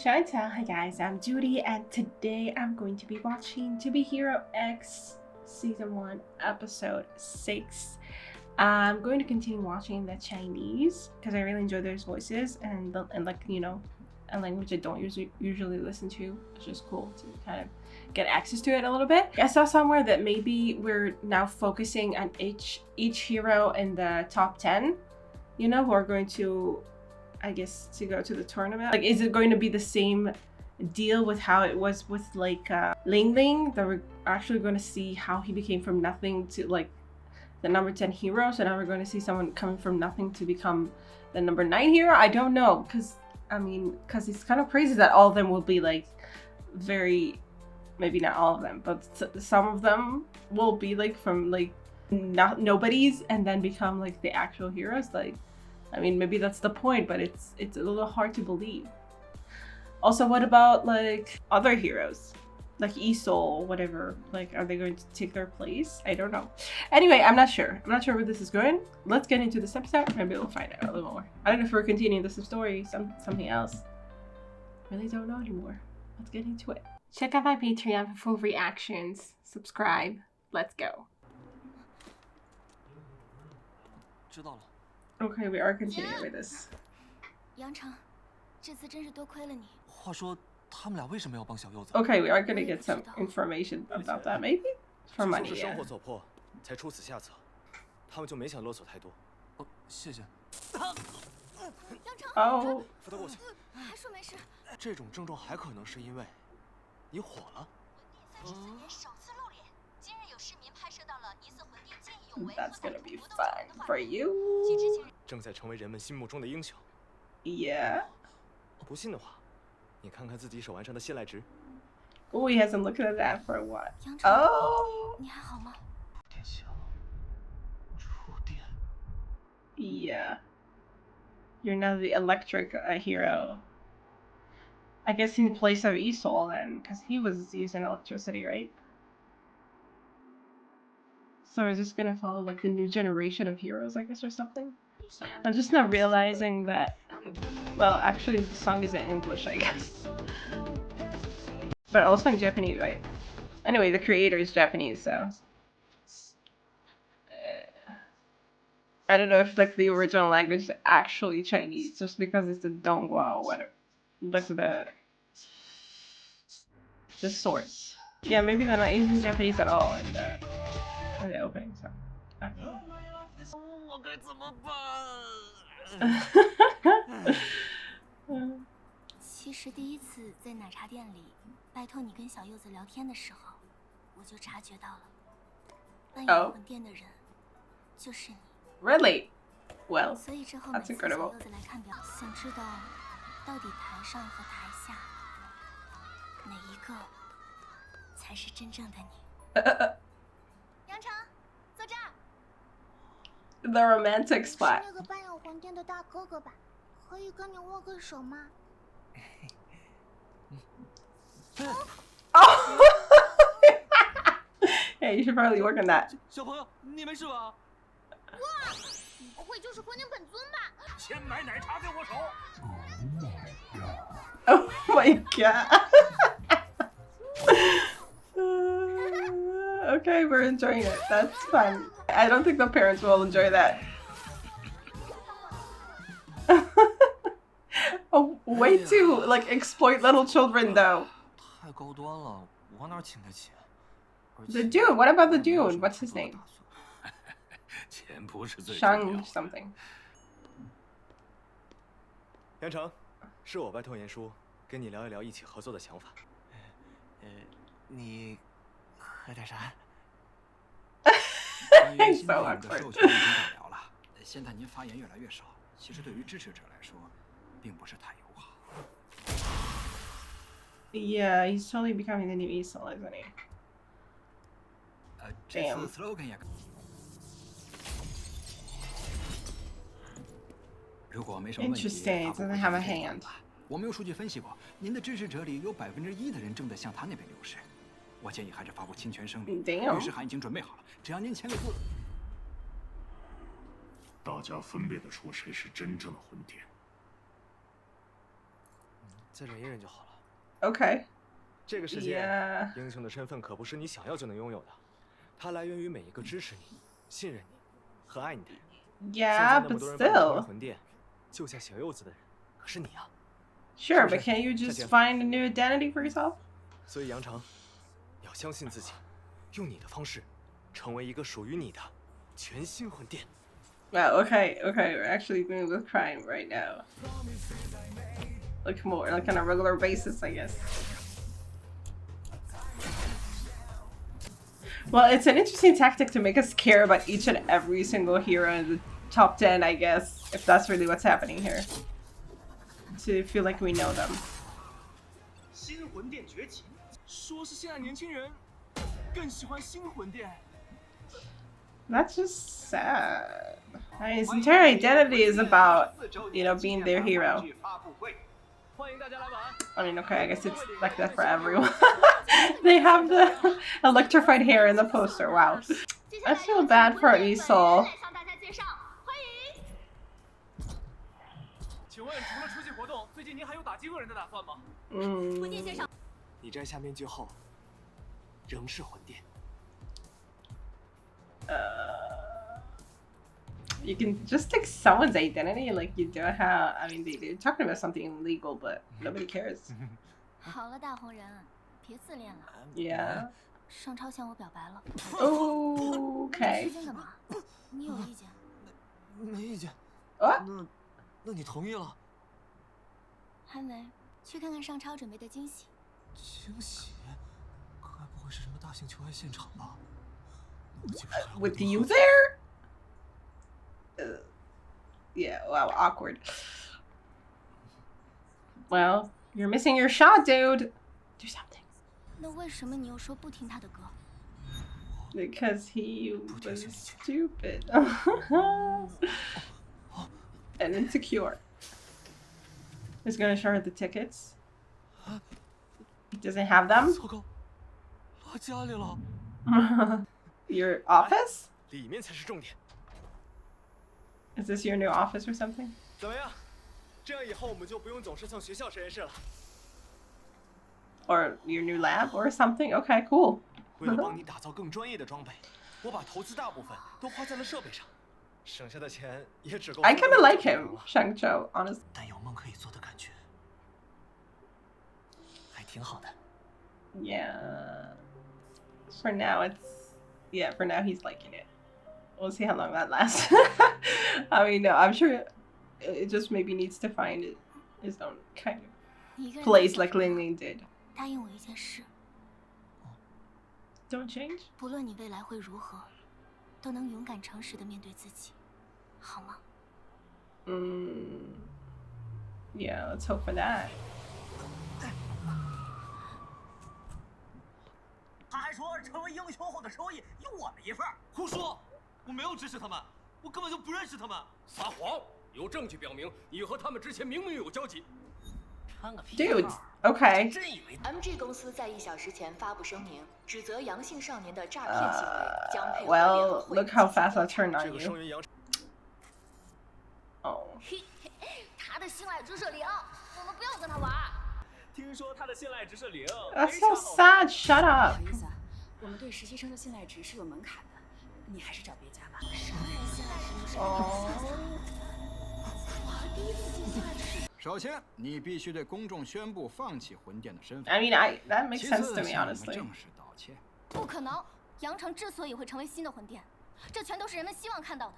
Show&tell. Hi guys, I'm Judy and today I'm going to be watching To Be Hero X Season 1 Episode 6. I'm going to continue watching the Chinese because I really enjoy their voices and like, you know, a language I don't usually listen to. It's just cool to kind of get access to it a little bit. I saw somewhere that maybe we're now focusing on each hero in the top 10, you know, who are going to, I guess, to go to the tournament. Like, is it going to be the same deal with how it was with like Ling, that we're actually going to see how he became from nothing to like the number 10 hero? So now we're going to see someone coming from nothing to become the number 9 hero? I don't know, because it's kind of crazy that all of them will be like very, maybe not all of them, but some of them will be like from like nobodies and then become like the actual heroes. Like, I mean, maybe that's the point, but it's a little hard to believe. Also, what about like other heroes? Like Isol, whatever. Like, are they going to take their place? I don't know. Anyway, I'm not sure. I'm not sure where this is going. Let's get into this episode. Maybe we'll find out a little more. I don't know if we're continuing this story, something else. Really don't know anymore. Let's get into it. Check out my Patreon for full reactions. Subscribe. Let's go. Okay, we are continuing with this. Okay, we are gonna get some information about that, maybe? For money, yeah. Oh. That's gonna be fun for you. Yeah. Oh, he hasn't looked at that for a while. Oh. Yeah. You're now the electric hero. I guess in place of Isol then, because he was using electricity, right? So is this gonna follow like the new generation of heroes, I guess, or something? I'm just not realizing that. Well, actually, the song is in English, I guess. But also in Japanese, right? Anyway, the creator is Japanese, so. I don't know if like the original language is actually Chinese, just because it's the Donghua or whatever. Like the source. Yeah, maybe they're not using Japanese at all in the opening, so. I don't know. 其实第一次在奶茶店里拜托你跟小柚子聊天的时候，我就察觉到了，扮演魂殿的人就是你。Really? Well, 所以之后 that's 每次小 incredible. 柚子来看表，想知道到底台上和台下哪一个才是真正的你。杨成，坐这儿。The romantic spot. 是那个扮演魂殿的大哥哥吧？可以跟你握个手吗？ Oh! Hey, you should probably work on that. 小朋友，你没事吧？哇，你不会就是魂殿本尊吧？先买奶茶给我手。Oh my god. Okay, we're enjoying it. That's fun. I don't think the parents will enjoy that. Oh, way to like exploit little children though. 太高端了，我哪请得起？ The dude, what about the dude? What's his name? 钱不是最重 Shang 要。 something. 杨成，是我拜托严叔跟你聊一聊一起合作的想法。你喝点啥？ So awkward. 授权已经到聊了，现在您发言越来越少，其实对于支持者来说，并不是太友好。 Yeah, he's totally becoming the new Isol, isn't he? 这次 slogan 也。如果没什么问题， Interesting, doesn't have a hand. 我们用数据分析过，您的支持者里有1%的人正在向他那边流失。我建议还是发布侵权声明。律师函已经准备好了，只要您签个字。大家分辨得出谁是真正的魂殿。再忍一忍就好了。 Okay. 这个世界 Yeah. 英雄的身份可不是你想要就能拥有的，它来源于每一个支持你、信任你和爱你的人。 Yeah, 现在那么 but 多人帮你成为 still. 魂殿，救下小柚子的人可是你啊。 Sure, but can't you just find a new identity for yourself? 所以杨成，你要相信自己，用你的方式，成为一个属于你的全新魂殿。 Well, okay, we're actually doing this crime right now. Like more, like on a regular basis, I guess. Well, it's an interesting tactic to make us care about each and every single hero in the top 10, I guess, if that's really what's happening here. To feel like we know them. 新魂殿崛起，说是现在年轻人更喜欢新魂殿。 That's just sad. I mean, his entire identity is about, you know, being their hero. I mean, okay, I guess it's like that for everyone. They have the electrified hair in the poster. Wow. I feel bad for Isol. 请问除了出席活动，最近您还有打击恶人的打算吗？你摘下面具后，仍是魂殿。 You can just take someone's identity like you don't have. I mean, they're talking about something illegal, but nobody cares. 好了，大红人，别自恋了。 Yeah. 上超向我表白了。 Okay. 时间干嘛？你有意见？没意见。 What? 那你同意了？还没，去看看上超准备的惊喜。惊喜？该不会是什么大型求爱现场吧？ With you there? Yeah, wow, awkward. Well, you're missing your shot, dude. Do something. 那为什么你又说不听他的歌？ Because he was stupid. And insecure. He's gonna show her the tickets. He doesn't have them. 糟糕，落家里了。 Your office? 里面才是重点。 Is this your new office or something? 怎么样？这样以后我们就不用总是蹭学校实验室了。 Or your new lab or something? Okay, cool. 为了帮你打造更专业的装备，我把投资大部分都花在了设备上，剩下的钱也只够。 I kind of like him, Shang Chao, honestly. 但有梦可以做的感觉，还挺好的。 Yeah. For now, for now he's liking it. We'll see how long that lasts. I mean, no, I'm sure it just maybe needs to find his own kind of place like Ling did. 答应我一件事， Don't change? 不论你未来会如何，都能勇敢诚实的面对自己，好吗？ Yeah, let's hope for that. 他还说成为英雄后的收益有我们一份。胡说！我没有支持他们，我根本就不认识他们。撒谎！有证据表明你和他们之前明明有交集。穿个皮 Dude, okay. 真以为 MG 公司在1小时前发布声明，指责杨姓少年的诈骗行为，将配合联合 Well, 会 look how fast I turned 这 on 个声 you. 源扬。 Oh. 他的信赖值是0，我们不要跟他玩。听说他的信赖值是0。 That's so sad. Shut up. 不好意思啊，我们对实习生的信赖值是有门槛的，你还是找别家吧。什么人信赖值都是首先，你必须对公众宣布放弃魂殿的身份。 I mean, that makes 其 sense 次， to me, 向我们 honestly. 正式道歉。不可能！杨城之所以会成为新的魂殿，这全都是人们希望看到的。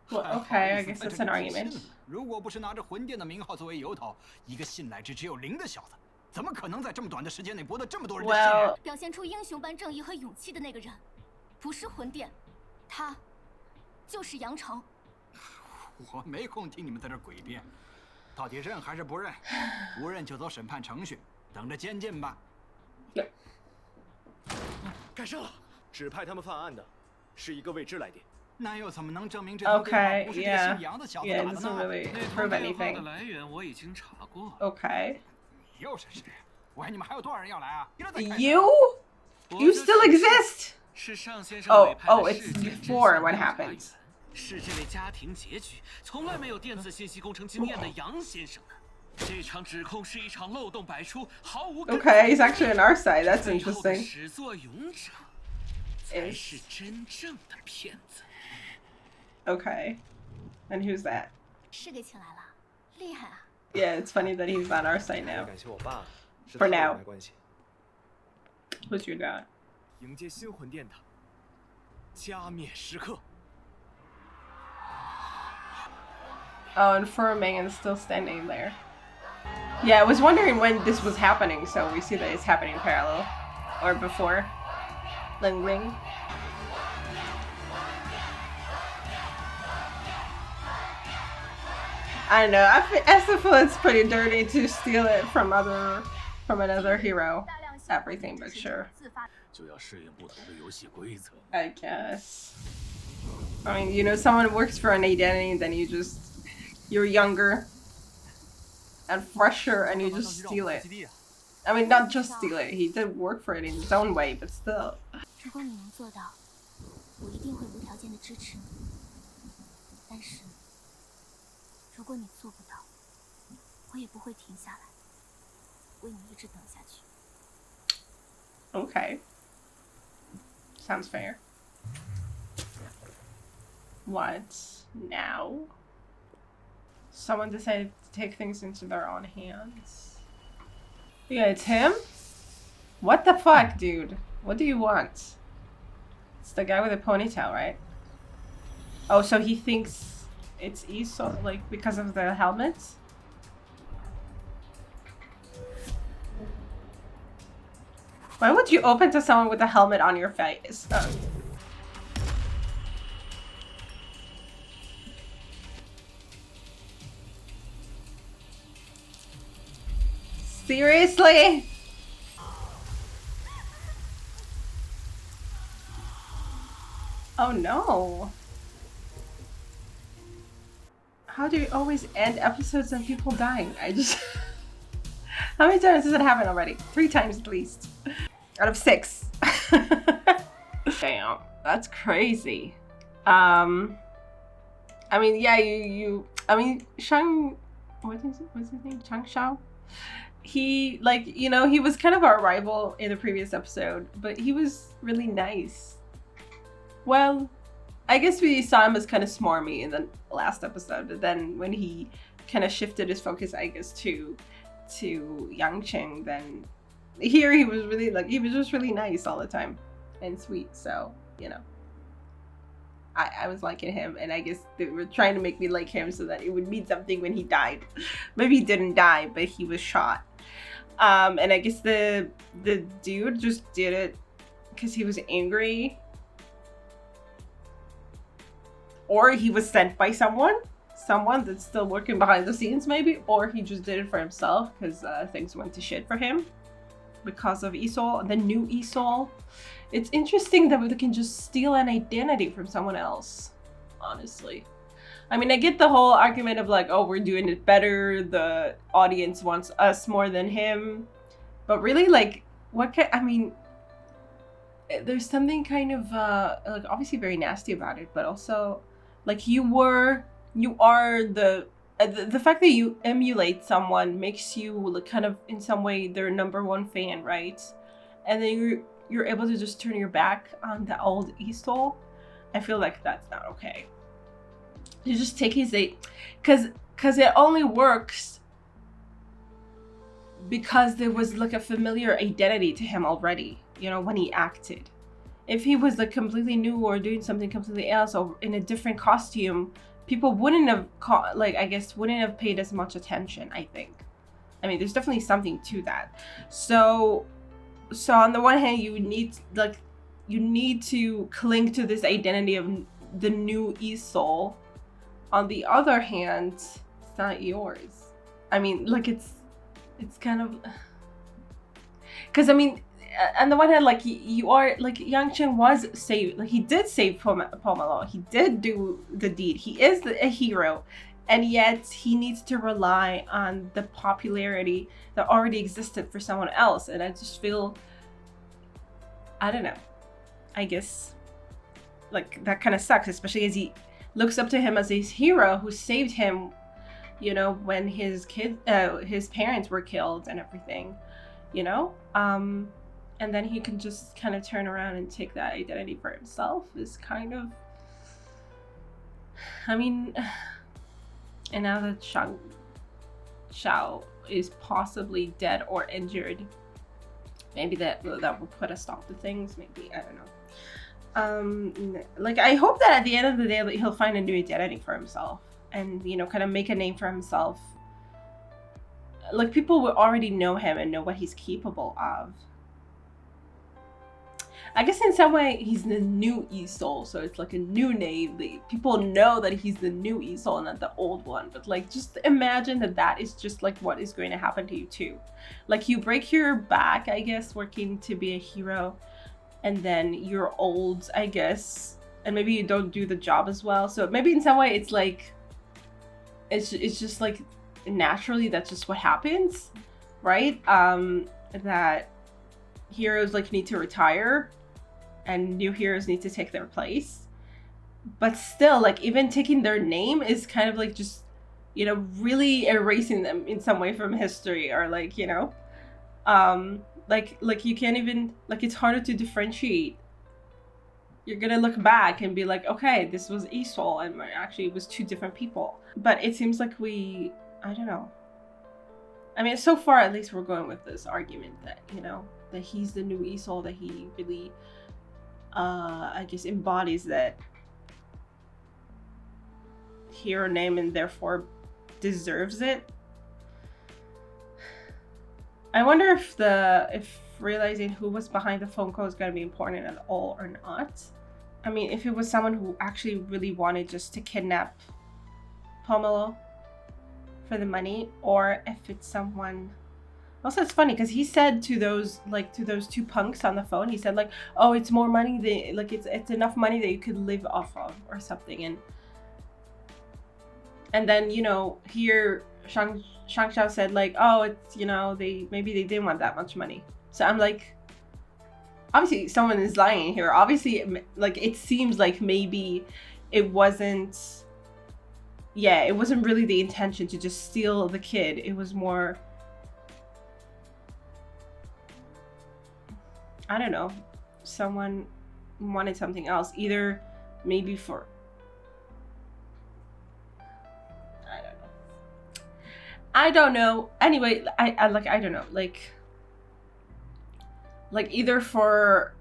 Well, 还好 okay, I 意思 guess 在 that's 这 an 里自 argument. 信了如果不是拿着魂殿的名号作为由头，一个信赖值只有0的小子，怎么可能在这么短的时间内博得这么多人的信任？ Well, 表现出英雄般正义和勇气的那个人，不是魂殿，他就是杨城。我没空听你们在这诡辩，到底认还是不认？不认就走审判程序，等着监禁吧。干上了！指派他们犯案的，是一个未知来电。那又怎么能证明这通电话 okay, 不是这个 yeah. 姓杨的小子 Yeah, 打 it 的 doesn't 呢？ really 那 prove 通电话的 anything. 来源我已经查过。 Okay. 又是谁？喂，你们还有多少人要来啊？别再开始了 You? You still exist? 是上先生 Oh, 委派的 oh, 市 it's 检 before 侦 what 查员 happens. 是这位家庭拮据、从来没有电子信息工程经验的杨先生呢。Okay, he's actually on our side. That's interesting. Okay. And who's that? Yeah, it's funny that he's on our side now. For now. Who's your dad? Oh, and Furming is still standing there. Yeah, I was wondering when this was happening, so we see that it's happening parallel. Or before. Ling. I don't know, I still feel it's pretty dirty to steal it from another hero. Everything, but sure. I guess. I mean, you know, someone works for an identity, then you're younger and fresher and you just steal it. I mean, not just steal it, he did work for it in his own way, but still. Okay. Sounds fair. What now? Someone decided to take things into their own hands. Yeah, it's him? What the fuck, dude? What do you want? It's the guy with the ponytail, right? Oh, so he thinks it's Iso, like, because of the helmets? Why would you open to someone with a helmet on your face? Seriously? Oh no. How do you always end episodes of people dying? I just... How many times has it happened already? 3 times at least. Out of 6. Damn, that's crazy. I mean, yeah, I mean, Shang, what's his name? Shao? He, like, you know, he was kind of our rival in the previous episode, but he was really nice. Well, I guess we saw him as kind of smarmy in the last episode, but then when he kind of shifted his focus, I guess, to Yang Qing, then here he was really, like, he was just really nice all the time and sweet. So, you know, I was liking him, and I guess they were trying to make me like him so that it would mean something when he died. Maybe he didn't die, but he was shot. And I guess the dude just did it because he was angry, or he was sent by someone that's still working behind the scenes, maybe, or he just did it for himself because things went to shit for him because of Isol, the new Isol. It's interesting that we can just steal an identity from someone else, honestly. I mean, I get the whole argument of like, oh, we're doing it better, the audience wants us more than him, but really, like, I mean, there's something kind of like, obviously very nasty about it, but also like, you are the fact that you emulate someone makes you, like, kind of in some way their #1 fan, right? And then you're able to just turn your back on the old Isol. I feel like that's not okay. You just take his because it only works because there was like a familiar identity to him already, you know, when he acted. If he was like completely new or doing something completely else or in a different costume, people wouldn't have wouldn't have paid as much attention, I think. I mean, there's definitely something to that. So on the one hand, you need to cling to this identity of the new Isol. On the other hand, it's not yours. I mean, like, it's kind of, because I mean, on the one hand, like, you are, like, Yang Chen was saved, like, he did save Pomelo, he did do the deed, he is a hero, and yet he needs to rely on the popularity that already existed for someone else. And I just feel, I don't know, I guess, like, that kind of sucks, especially as he looks up to him as his hero who saved him, you know, when his parents were killed and everything, you know, and then he can just kind of turn around and take that identity for himself is kind of, I mean, and now that Chao is possibly dead or injured, maybe that will put a stop to things. Maybe, I don't know. Like, I hope that at the end of the day he'll find a new identity for himself and, you know, kind of make a name for himself. Like, people will already know him and know what he's capable of. I guess in some way he's the new Yi-Soul, so it's like a new name. People know that he's the new Yi-Soul and not the old one. But like, just imagine that is just like what is going to happen to you too. Like, you break your back, I guess, working to be a hero, and then you're old, I guess, and maybe you don't do the job as well. So maybe in some way it's like, it's just like naturally that's just what happens, right? That heroes like need to retire and new heroes need to take their place, but still, like, even taking their name is kind of like just, you know, really erasing them in some way from history, or like, you know, like you can't even, like, it's harder to differentiate. You're gonna look back and be like, okay, this was Yi-Soul and actually it was two different people. But it seems like I don't know, I mean, so far at least we're going with this argument that, you know, that he's the new Yi-Soul, that he really I guess embodies that hero name and therefore deserves it. I wonder if realizing who was behind the phone call is going to be important at all or not. I mean, if it was someone who actually really wanted just to kidnap Pomelo for the money, or if it's someone. Also, it's funny because he said to those two punks on the phone, he said like, oh, it's more money than, like, it's enough money that you could live off of or something. And then, you know, here Shang Xiao said like, oh, it's, you know, maybe they didn't want that much money. So I'm like, obviously someone is lying here. Obviously, like, it seems like maybe it wasn't really the intention to just steal the kid. It was more, I don't know, someone wanted something else, either maybe for, I don't know. Anyway, I don't know, like either for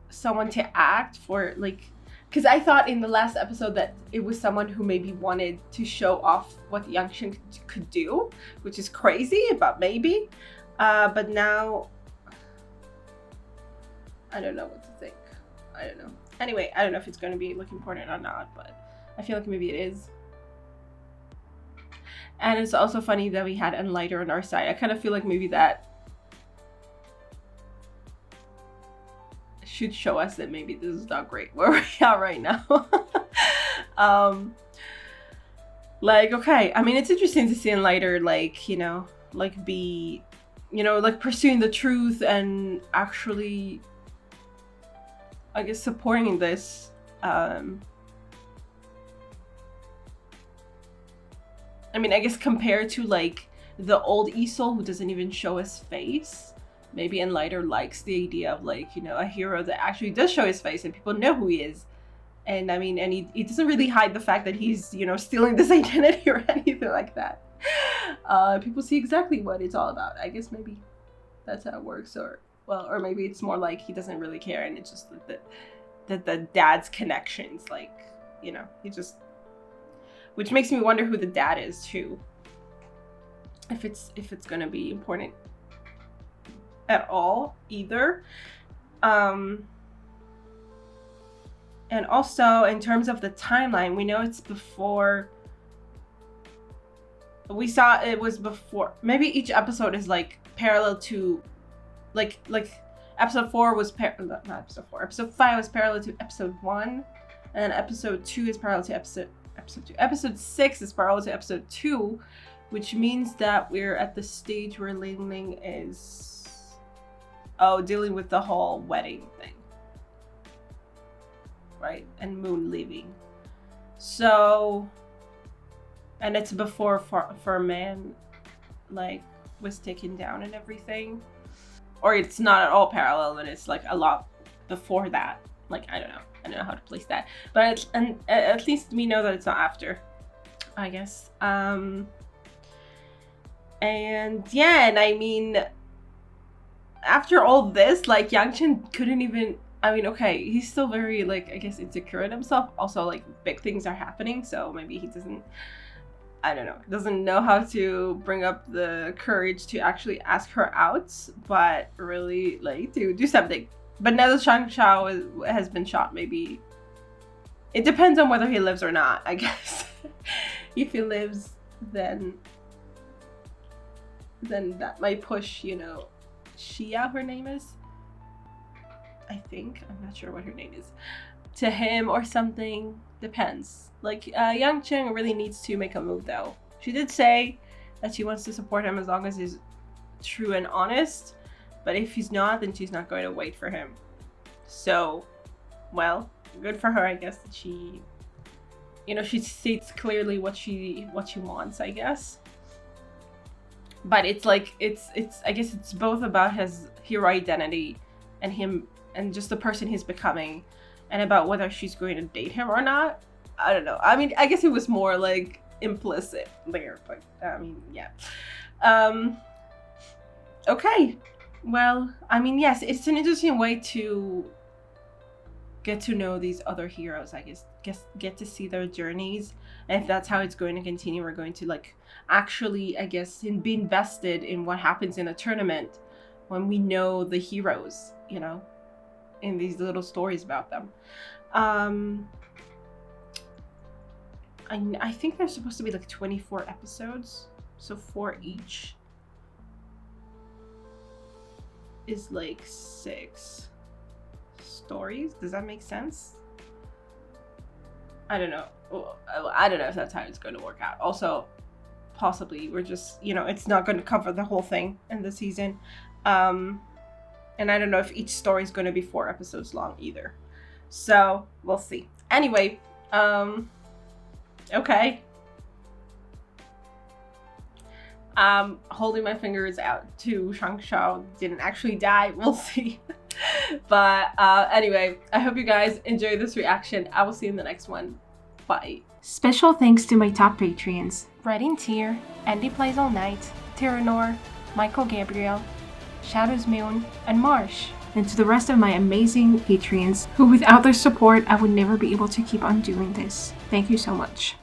someone to act for, like, because I thought in the last episode that it was someone who maybe wanted to show off what Yang Shen could do, which is crazy, but maybe. But now, I don't know what to think. I don't know. Anyway, I don't know if it's going to be like important or not, but I feel like maybe it is. And it's also funny that we had Enlighter on our side. I kind of feel like maybe that should show us that maybe this is not great where we are right now. Like, okay, I mean, it's interesting to see Enlighter, like, you know, like be, you know, like pursuing the truth and actually, I guess, supporting this. I mean, I guess compared to like the old Yi-Soul who doesn't even show his face, maybe Enlighter likes the idea of, like, you know, a hero that actually does show his face and people know who he is. And I mean, and he doesn't really hide the fact that he's, you know, stealing this identity or anything like that. People see exactly what it's all about. I guess maybe that's how it works, or maybe it's more like he doesn't really care and it's just that the dad's connections, like, you know, he just, which makes me wonder who the dad is too. If it's gonna be important at all either. And also in terms of the timeline, we know it's before. We saw it was before. Maybe each episode is like parallel to, like episode 4 was not episode 4. Episode 5 was parallel to episode 1, and then episode 2 is parallel to episode 2. Episode 6 is parallel to episode 2, which means that we're at the stage where Ling is dealing with the whole wedding thing, right? And Moon leaving. So And it's before for a man like was taken down and everything, or it's not at all parallel and it's like a lot before that. Like I don't know how to place that, but at least we know that it's not after, I guess. And yeah, and I mean, after all this, like Yang Chen couldn't even, I mean, okay, he's still very like, I guess, insecure in himself. Also, like big things are happening, so maybe he doesn't, I don't know, doesn't know how to bring up the courage to actually ask her out, but really like to do something. But now that Shang Chao has been shot, maybe it depends on whether he lives or not, I guess. If he lives, then that might push, you know, Xia, her name is, I think, I'm not sure what her name is, to him or something. Depends. Like Yang Chen really needs to make a move though. She did say that she wants to support him as long as he's true and honest, but if he's not, then she's not going to wait for him. So, well, good for her, I guess, that she, you know, she states clearly what she wants, I guess. But it's like, it's I guess it's both about his hero identity and him and just the person he's becoming, and about whether she's going to date him or not. I don't know. I mean, I guess it was more like implicit there, but I mean, yeah. Okay. Well, I mean, yes, it's an interesting way to get to know these other heroes, I guess get to see their journeys. And if that's how it's going to continue, we're going to like actually, I guess, be invested in what happens in a tournament when we know the heroes, you know, in these little stories about them. I think there's supposed to be like 24 episodes, so 4 each is like 6 stories. Does that make sense? I don't know. I don't know if that's how it's going to work out. Also, possibly we're just, you know, it's not going to cover the whole thing in the season. And I don't know if each story is going to be 4 episodes long either. So we'll see. Anyway, okay. Holding my fingers out to Shang Chao didn't actually die. We'll see. But anyway, I hope you guys enjoyed this reaction. I will see you in the next one. Bye. Special thanks to my top Patreons: Redding Tier, Andy Plays All Night, Tyranor, Michael Gabriel, Shadows Moon, and Marsh. And to the rest of my amazing Patreons who without their support I would never be able to keep on doing this. Thank you so much.